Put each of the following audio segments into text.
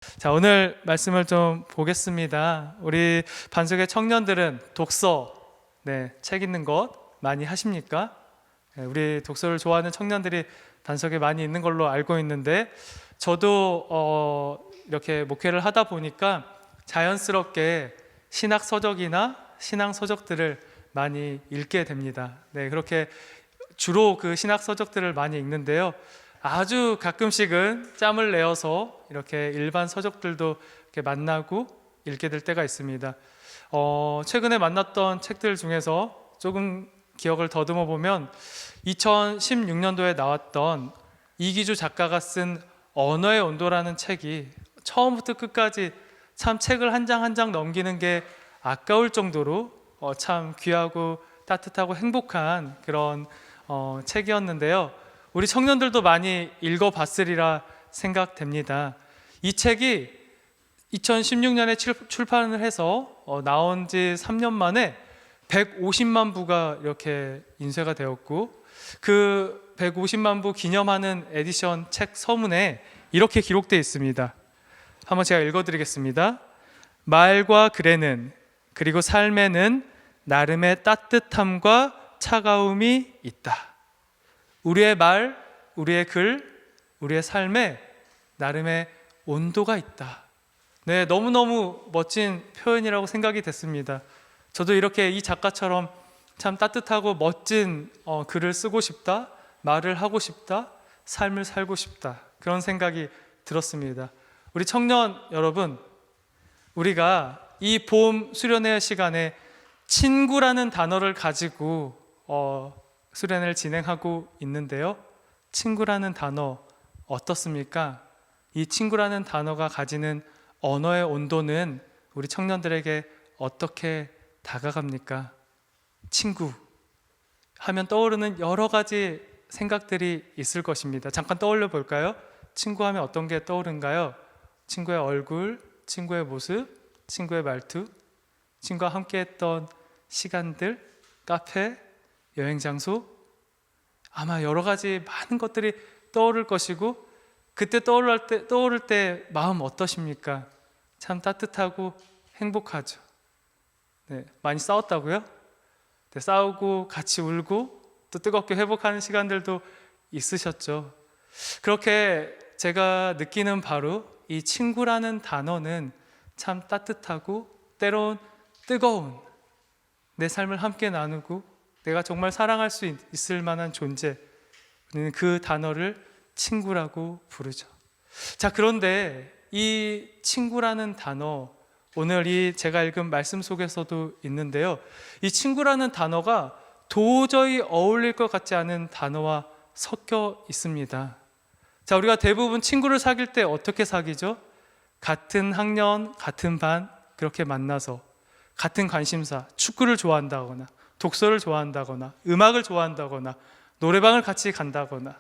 자, 오늘 말씀을 좀 보겠습니다. 우리 반석의 청년들은 독서, 책 읽는 것 많이 하십니까? 우리 독서를 좋아하는 청년들이 반석에 많이 있는 걸로 알고 있는데, 저도 이렇게 목회를 하다 보니까 자연스럽게 신학 서적이나 신앙 서적들을 많이 읽게 됩니다. 그렇게 주로 그 신학 서적들을 많이 읽는데요. 아주 가끔씩은 짬을 내어서 이렇게 일반 서적들도 이렇게 만나고 읽게 될 때가 있습니다. 최근에 만났던 책들 중에서 조금 기억을 더듬어 보면 2016년도에 나왔던 이기주 작가가 쓴 언어의 온도라는 책이 처음부터 끝까지 참 책을 한 장 한 장 넘기는 게 아까울 정도로 참 귀하고 따뜻하고 행복한 그런 책이었는데요. 우리 청년들도 많이 읽어봤으리라 생각됩니다. 이 책이 2016년에 출판을 해서 나온 지 3년 만에 150만 부가 이렇게 인쇄가 되었고, 그 150만 부 기념하는 에디션 책 서문에 이렇게 기록되어 있습니다. 한번 제가 읽어드리겠습니다. 말과 글에는, 그리고 삶에는 나름의 따뜻함과 차가움이 있다. 우리의 말, 우리의 글, 우리의 삶에 나름의 온도가 있다. 너무너무 멋진 표현이라고 생각이 됐습니다. 저도 이렇게 이 작가처럼 참 따뜻하고 멋진 글을 쓰고 싶다, 말을 하고 싶다, 삶을 살고 싶다, 그런 생각이 들었습니다. 우리 청년 여러분, 우리가 이 봄 수련회 시간에 친구라는 단어를 가지고 수련회를 진행하고 있는데요. 친구라는 단어 어떻습니까? 이 친구라는 단어가 가지는 언어의 온도는 우리 청년들에게 어떻게 다가갑니까? 친구 하면 떠오르는 여러 가지 생각들이 있을 것입니다. 잠깐 떠올려 볼까요? 친구 하면 어떤 게 떠오른가요? 친구의 얼굴, 친구의 모습, 친구의 말투, 친구와 함께했던 시간들, 카페, 여행 장소, 아마 여러 가지 많은 것들이 떠오를 것이고, 그때 떠오를 때 마음 어떠십니까? 참 따뜻하고 행복하죠. 많이 싸웠다고요? 싸우고 같이 울고 또 뜨겁게 회복하는 시간들도 있으셨죠. 그렇게 제가 느끼는 바로 이 친구라는 단어는 참 따뜻하고 때론 뜨거운, 내 삶을 함께 나누고 내가 정말 사랑할 수 있을 만한 존재, 우리는 그 단어를 친구라고 부르죠. 자, 그런데 이 친구라는 단어, 오늘 이 제가 읽은 말씀 속에서도 있는데요. 이 친구라는 단어가 도저히 어울릴 것 같지 않은 단어와 섞여 있습니다. 자, 우리가 대부분 친구를 사귈 때 어떻게 사귀죠? 같은 학년, 같은 반 그렇게 만나서 같은 관심사, 축구를 좋아한다거나 독서를 좋아한다거나 음악을 좋아한다거나 노래방을 같이 간다거나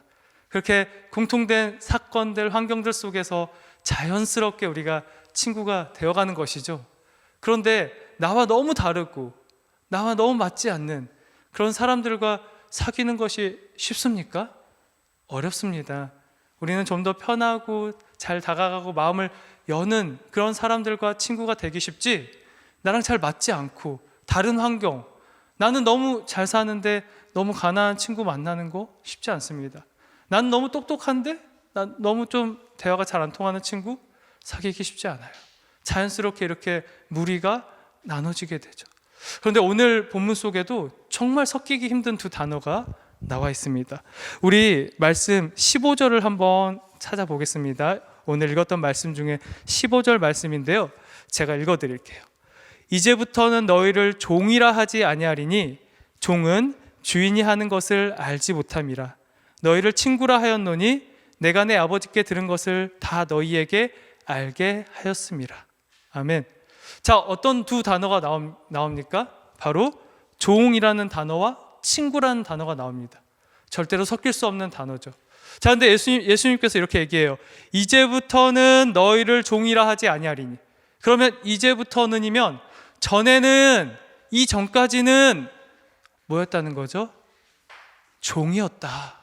그렇게 공통된 사건들, 환경들 속에서 자연스럽게 우리가 친구가 되어가는 것이죠. 그런데 나와 너무 다르고 나와 너무 맞지 않는 그런 사람들과 사귀는 것이 쉽습니까? 어렵습니다. 우리는 좀 더 편하고 잘 다가가고 마음을 여는 그런 사람들과 친구가 되기 쉽지, 나랑 잘 맞지 않고 다른 환경, 나는 너무 잘 사는데 너무 가난한 친구 만나는 거 쉽지 않습니다. 난 너무 똑똑한데 난 너무 좀 대화가 잘 안 통하는 친구 사귀기 쉽지 않아요. 자연스럽게 이렇게 무리가 나눠지게 되죠. 그런데 오늘 본문 속에도 정말 섞이기 힘든 두 단어가 나와 있습니다. 우리 말씀 15절을 한번 찾아보겠습니다. 오늘 읽었던 말씀 중에 15절 말씀인데요, 제가 읽어드릴게요. 이제부터는 너희를 종이라 하지 아니하리니 종은 주인이 하는 것을 알지 못함이라. 너희를 친구라 하였노니 내가 내 아버지께 들은 것을 다 너희에게 알게 하였음이라. 아멘. 자, 어떤 두 단어가 나옵니까? 바로 종이라는 단어와 친구라는 단어가 나옵니다. 절대로 섞일 수 없는 단어죠. 자, 근데 예수님께서 이렇게 얘기해요. 이제부터는 너희를 종이라 하지 아니하리니. 그러면 이제부터는이면 전에는, 이 전까지는 뭐였다는 거죠? 종이었다.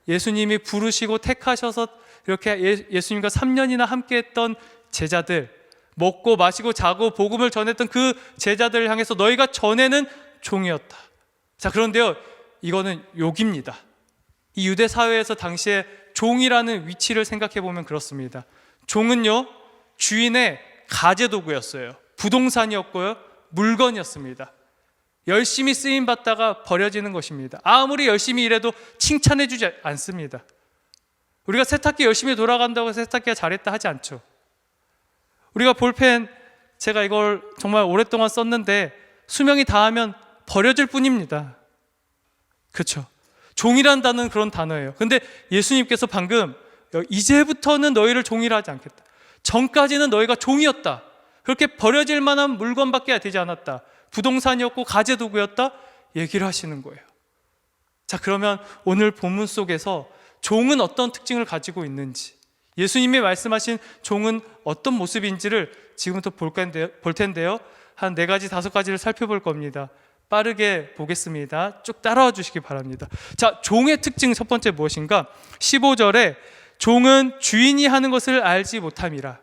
예수님이 부르시고 택하셔서 이렇게 예수님과 3년이나 함께했던 제자들, 먹고 마시고 자고 복음을 전했던 그 제자들을 향해서 너희가 전에는 종이었다. 자, 그런데요, 이거는 욕입니다. 이 유대 사회에서 당시에 종이라는 위치를 생각해 보면 그렇습니다. 종은요, 주인의 가제도구였어요. 부동산이었고요, 물건이었습니다. 열심히 쓰임 받다가 버려지는 것입니다. 아무리 열심히 일해도 칭찬해 주지 않습니다. 우리가 세탁기 열심히 돌아간다고 세탁기가 잘했다 하지 않죠. 우리가 볼펜, 제가 이걸 정말 오랫동안 썼는데 수명이 다하면 버려질 뿐입니다. 그렇죠? 종이란 단어는 그런 단어예요. 근데 예수님께서 방금 이제부터는 너희를 종이라 하지 않겠다. 전까지는 너희가 종이었다. 그렇게 버려질 만한 물건밖에 되지 않았다. 부동산이었고 가재도구였다. 얘기를 하시는 거예요. 자, 그러면 오늘 본문 속에서 종은 어떤 특징을 가지고 있는지, 예수님이 말씀하신 종은 어떤 모습인지를 지금부터 볼 텐데요. 한 4가지, 5가지를 살펴볼 겁니다. 빠르게 보겠습니다. 쭉 따라와 주시기 바랍니다. 자, 종의 특징 첫 번째 무엇인가? 15절에 종은 주인이 하는 것을 알지 못함이라.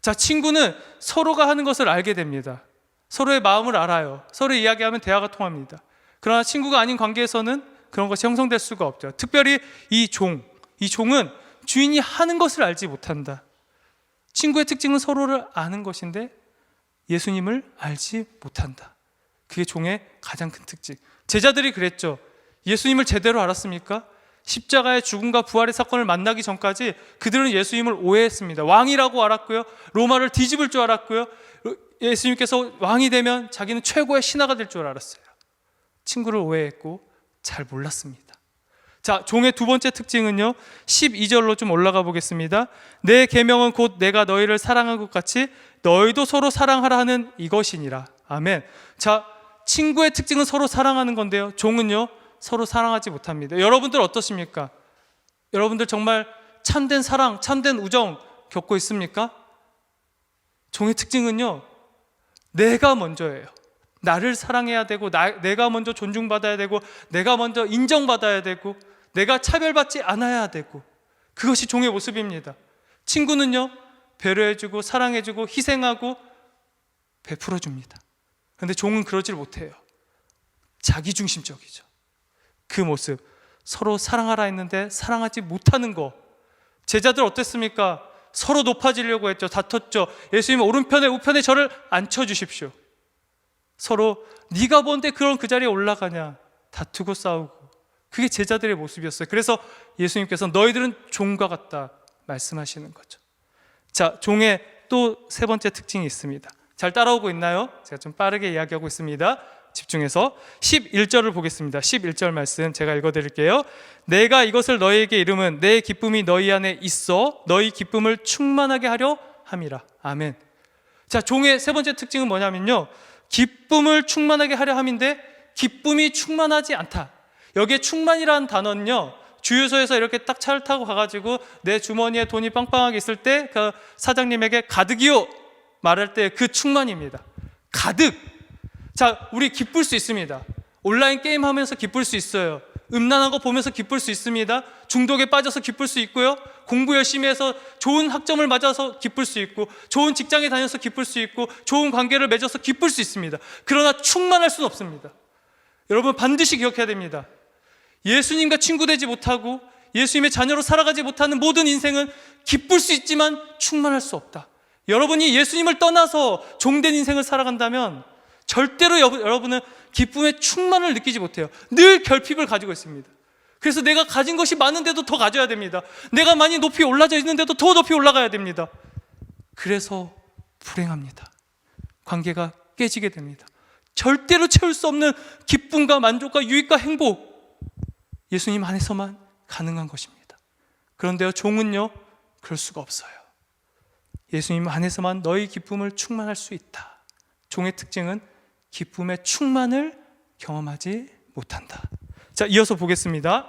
자, 친구는 서로가 하는 것을 알게 됩니다. 서로의 마음을 알아요. 서로 이야기하면 대화가 통합니다. 그러나 친구가 아닌 관계에서는 그런 것이 형성될 수가 없죠. 특별히 이 종은 주인이 하는 것을 알지 못한다. 친구의 특징은 서로를 아는 것인데 예수님을 알지 못한다. 그게 종의 가장 큰 특징. 제자들이 그랬죠. 예수님을 제대로 알았습니까? 십자가의 죽음과 부활의 사건을 만나기 전까지 그들은 예수님을 오해했습니다. 왕이라고 알았고요, 로마를 뒤집을 줄 알았고요, 예수님께서 왕이 되면 자기는 최고의 신하가 될 줄 알았어요. 친구를 오해했고 잘 몰랐습니다. 자, 종의 두 번째 특징은요, 12절로 좀 올라가 보겠습니다. 내 계명은 곧 내가 너희를 사랑한 것 같이 너희도 서로 사랑하라 하는 이것이니라. 아멘. 자, 친구의 특징은 서로 사랑하는 건데요, 종은요, 서로 사랑하지 못합니다. 여러분들 어떠십니까? 여러분들 정말 참된 사랑, 참된 우정 겪고 있습니까? 종의 특징은요, 내가 먼저예요. 나를 사랑해야 되고, 내가 먼저 존중받아야 되고, 내가 먼저 인정받아야 되고, 내가 차별받지 않아야 되고, 그것이 종의 모습입니다. 친구는요, 배려해주고 사랑해주고 희생하고 베풀어줍니다. 그런데 종은 그러질 못해요. 자기중심적이죠. 그 모습, 서로 사랑하라 했는데 사랑하지 못하는 거. 제자들 어땠습니까? 서로 높아지려고 했죠. 다퉜죠. 예수님 오른편에 우편에 저를 앉혀주십시오. 서로 네가 뭔데 그런 그 자리에 올라가냐, 다투고 싸우고. 그게 제자들의 모습이었어요. 그래서 예수님께서 너희들은 종과 같다 말씀하시는 거죠. 자, 종의 또 세 번째 특징이 있습니다. 잘 따라오고 있나요? 제가 좀 빠르게 이야기하고 있습니다. 집중해서 11절을 보겠습니다. 11절 말씀 제가 읽어드릴게요. 내가 이것을 너희에게 이름은 내 기쁨이 너희 안에 있어 너희 기쁨을 충만하게 하려 함이라. 아멘. 자, 종의 세 번째 특징은 뭐냐면요, 기쁨을 충만하게 하려 함인데 기쁨이 충만하지 않다. 여기에 충만이라는 단어는요, 주유소에서 이렇게 딱 차를 타고 가가지고 내 주머니에 돈이 빵빵하게 있을 때 그 사장님에게 가득이요 말할 때 그 충만입니다. 가득. 자, 우리 기쁠 수 있습니다. 온라인 게임 하면서 기쁠 수 있어요. 음란한 거 보면서 기쁠 수 있습니다. 중독에 빠져서 기쁠 수 있고요, 공부 열심히 해서 좋은 학점을 맞아서 기쁠 수 있고, 좋은 직장에 다녀서 기쁠 수 있고, 좋은 관계를 맺어서 기쁠 수 있습니다. 그러나 충만할 수는 없습니다. 여러분 반드시 기억해야 됩니다. 예수님과 친구 되지 못하고 예수님의 자녀로 살아가지 못하는 모든 인생은 기쁠 수 있지만 충만할 수 없다. 여러분이 예수님을 떠나서 종된 인생을 살아간다면 절대로 여러분은 기쁨의 충만을 느끼지 못해요. 늘 결핍을 가지고 있습니다. 그래서 내가 가진 것이 많은데도 더 가져야 됩니다. 내가 많이 높이 올라져 있는데도 더 높이 올라가야 됩니다. 그래서 불행합니다. 관계가 깨지게 됩니다. 절대로 채울 수 없는 기쁨과 만족과 유익과 행복, 예수님 안에서만 가능한 것입니다. 그런데요, 종은요, 그럴 수가 없어요. 예수님 안에서만 너희 기쁨을 충만할 수 있다. 종의 특징은 기쁨의 충만을 경험하지 못한다. 자, 이어서 보겠습니다.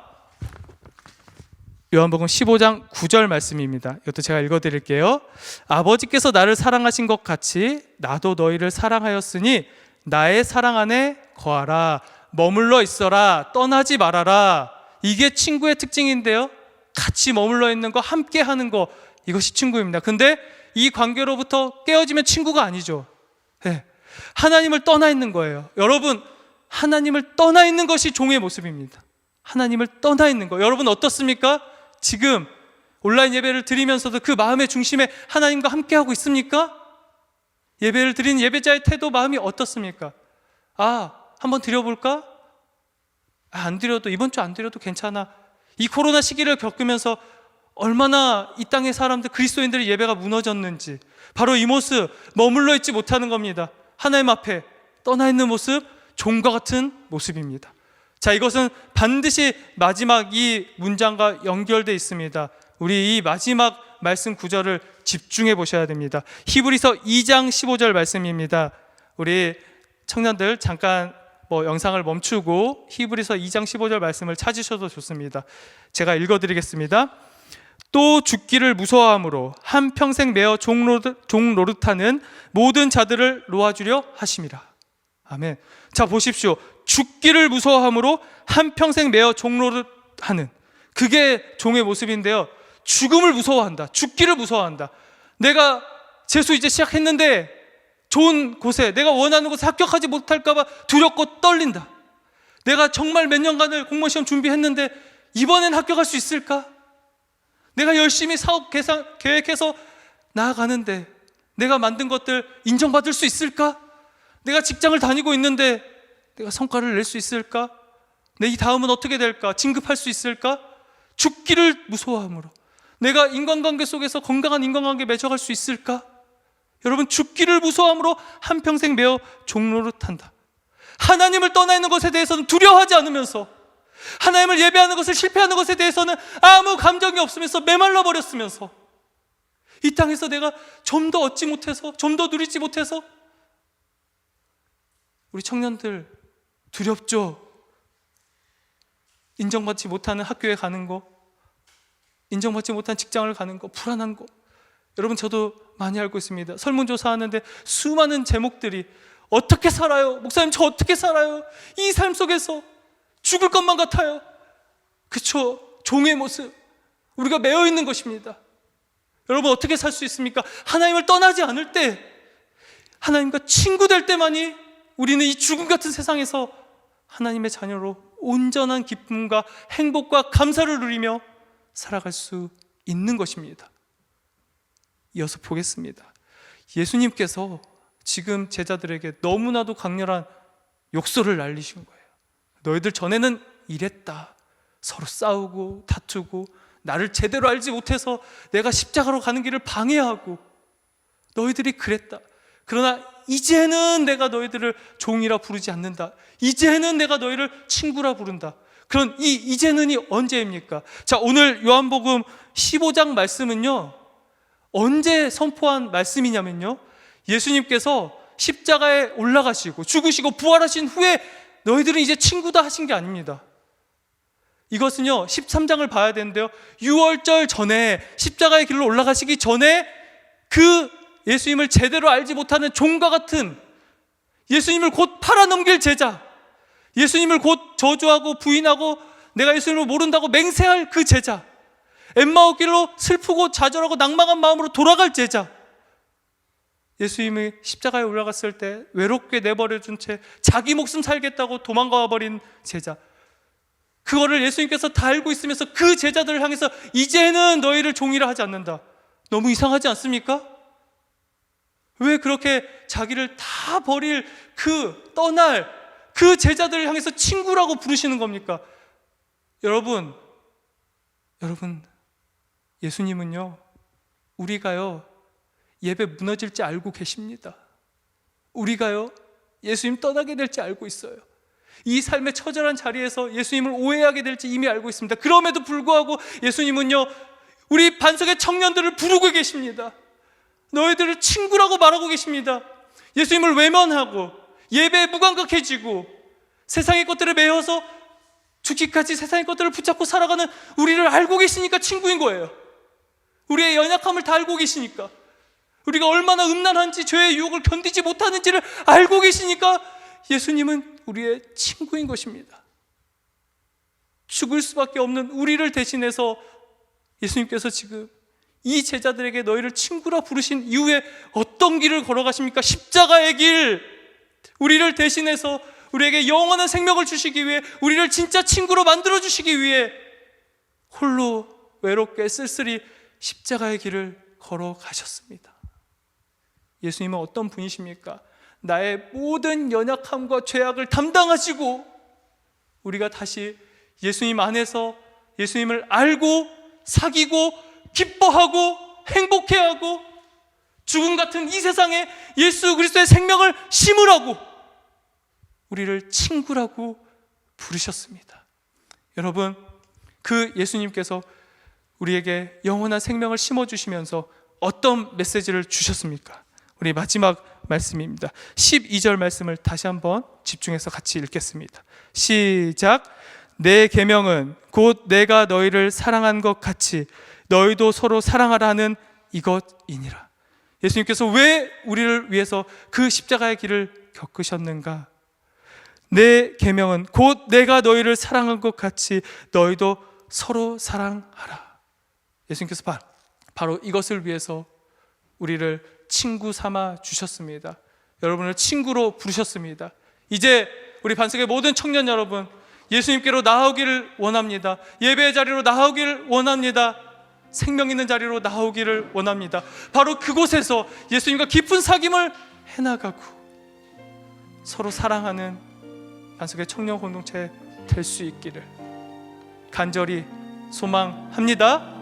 요한복음 15장 9절 말씀입니다. 이것도 제가 읽어드릴게요. 아버지께서 나를 사랑하신 것 같이 나도 너희를 사랑하였으니 나의 사랑 안에 거하라. 머물러 있어라. 떠나지 말아라. 이게 친구의 특징인데요, 같이 머물러 있는 거, 함께 하는 거, 이것이 친구입니다. 근데 이 관계로부터 깨어지면 친구가 아니죠. 네. 하나님을 떠나 있는 거예요. 여러분, 하나님을 떠나 있는 것이 종의 모습입니다. 하나님을 떠나 있는 거. 여러분 어떻습니까? 지금 온라인 예배를 드리면서도 그 마음의 중심에 하나님과 함께 하고 있습니까? 예배를 드리는 예배자의 태도, 마음이 어떻습니까? 한번 드려볼까? 안 드려도, 이번 주 안 드려도 괜찮아. 이 코로나 시기를 겪으면서 얼마나 이 땅의 사람들, 그리스도인들의 예배가 무너졌는지, 바로 이 모습, 머물러 있지 못하는 겁니다. 하나님 앞에 떠나 있는 모습, 종과 같은 모습입니다. 자, 이것은 반드시 마지막 이 문장과 연결되어 있습니다. 우리 이 마지막 말씀 구절을 집중해 보셔야 됩니다. 히브리서 2장 15절 말씀입니다. 우리 청년들 잠깐 영상을 멈추고 히브리서 2장 15절 말씀을 찾으셔도 좋습니다. 제가 읽어드리겠습니다. 또 죽기를 무서워함으로 한평생 매어 종 노릇하는 모든 자들을 놓아주려 하심이라. 아멘. 자, 보십시오. 죽기를 무서워함으로 한평생 매어 종 노릇하는, 그게 종의 모습인데요. 죽음을 무서워한다. 죽기를 무서워한다. 내가 재수 이제 시작했는데 좋은 곳에, 내가 원하는 곳에 합격하지 못할까 봐 두렵고 떨린다. 내가 정말 몇 년간을 공무원 시험 준비했는데 이번엔 합격할 수 있을까? 내가 열심히 사업 계획해서 나아가는데 내가 만든 것들 인정받을 수 있을까? 내가 직장을 다니고 있는데 내가 성과를 낼 수 있을까? 내 이 다음은 어떻게 될까? 진급할 수 있을까? 죽기를 무서워함으로 내가 인간관계 속에서 건강한 인간관계 맺어갈 수 있을까? 여러분, 죽기를 무서워함으로 한평생 매어 종노릇한다. 하나님을 떠나 있는 것에 대해서는 두려워하지 않으면서, 하나님을 예배하는 것을 실패하는 것에 대해서는 아무 감정이 없으면서 메말라 버렸으면서, 이 땅에서 내가 좀 더 얻지 못해서, 좀 더 누리지 못해서, 우리 청년들 두렵죠? 인정받지 못하는 학교에 가는 거, 인정받지 못한 직장을 가는 거, 불안한 거. 여러분, 저도 많이 알고 있습니다. 설문조사 하는데 수많은 제목들이 어떻게 살아요? 목사님, 저 어떻게 살아요? 이 삶 속에서 죽을 것만 같아요. 그쵸? 종의 모습, 우리가 매여 있는 것입니다. 여러분, 어떻게 살 수 있습니까? 하나님을 떠나지 않을 때, 하나님과 친구 될 때만이 우리는 이 죽음 같은 세상에서 하나님의 자녀로 온전한 기쁨과 행복과 감사를 누리며 살아갈 수 있는 것입니다. 이어서 보겠습니다. 예수님께서 지금 제자들에게 너무나도 강렬한 욕설을 날리신 거예요. 너희들 전에는 이랬다. 서로 싸우고 다투고 나를 제대로 알지 못해서 내가 십자가로 가는 길을 방해하고 너희들이 그랬다. 그러나 이제는 내가 너희들을 종이라 부르지 않는다. 이제는 내가 너희를 친구라 부른다. 그런 이 이제는이 언제입니까? 자, 오늘 요한복음 15장 말씀은요, 언제 선포한 말씀이냐면요, 예수님께서 십자가에 올라가시고 죽으시고 부활하신 후에 너희들은 이제 친구다 하신 게 아닙니다. 이것은요 13장을 봐야 되는데요, 유월절 전에, 십자가의 길로 올라가시기 전에 그 예수님을 제대로 알지 못하는 종과 같은, 예수님을 곧 팔아넘길 제자, 예수님을 곧 저주하고 부인하고 내가 예수님을 모른다고 맹세할 그 제자, 엠마오 길로 슬프고 좌절하고 낭망한 마음으로 돌아갈 제자, 예수님이 십자가에 올라갔을 때 외롭게 내버려준 채 자기 목숨 살겠다고 도망가 버린 제자, 그거를 예수님께서 다 알고 있으면서 그 제자들을 향해서 이제는 너희를 종이라 하지 않는다. 너무 이상하지 않습니까? 왜 그렇게 자기를 다 버릴 떠날 그 제자들을 향해서 친구라고 부르시는 겁니까? 여러분, 예수님은요, 우리가요 예배 무너질지 알고 계십니다. 우리가요 예수님 떠나게 될지 알고 있어요. 이 삶의 처절한 자리에서 예수님을 오해하게 될지 이미 알고 있습니다. 그럼에도 불구하고 예수님은요 우리 반석의 청년들을 부르고 계십니다. 너희들을 친구라고 말하고 계십니다. 예수님을 외면하고 예배에 무감각해지고 세상의 것들에 매여서 죽기까지 세상의 것들을 붙잡고 살아가는 우리를 알고 계시니까 친구인 거예요. 우리의 연약함을 다 알고 계시니까, 우리가 얼마나 음란한지 죄의 유혹을 견디지 못하는지를 알고 계시니까 예수님은 우리의 친구인 것입니다. 죽을 수밖에 없는 우리를 대신해서 예수님께서 지금 이 제자들에게 너희를 친구라 부르신 이후에 어떤 길을 걸어가십니까? 십자가의 길. 우리를 대신해서 우리에게 영원한 생명을 주시기 위해, 우리를 진짜 친구로 만들어 주시기 위해 홀로 외롭게 쓸쓸히 십자가의 길을 걸어가셨습니다. 예수님은 어떤 분이십니까? 나의 모든 연약함과 죄악을 담당하시고, 우리가 다시 예수님 안에서 예수님을 알고 사귀고 기뻐하고 행복해하고 죽음 같은 이 세상에 예수 그리스도의 생명을 심으라고 우리를 친구라고 부르셨습니다. 여러분, 그 예수님께서 우리에게 영원한 생명을 심어주시면서 어떤 메시지를 주셨습니까? 우리 마지막 말씀입니다. 12절 말씀을 다시 한번 집중해서 같이 읽겠습니다. 시작. 내 계명은 곧 내가 너희를 사랑한 것 같이 너희도 서로 사랑하라 하는 이것이니라. 예수님께서 왜 우리를 위해서 그 십자가의 길을 겪으셨는가? 내 계명은 곧 내가 너희를 사랑한 것 같이 너희도 서로 사랑하라. 예수님께서 바로 이것을 위해서 우리를 친구 삼아 주셨습니다. 여러분을 친구로 부르셨습니다. 이제 우리 반석의 모든 청년 여러분, 예수님께로 나아오기를 원합니다. 예배의 자리로 나아오기를 원합니다. 생명 있는 자리로 나아오기를 원합니다. 바로 그곳에서 예수님과 깊은 사귐을 해나가고 서로 사랑하는 반석의 청년 공동체 될 수 있기를 간절히 소망합니다.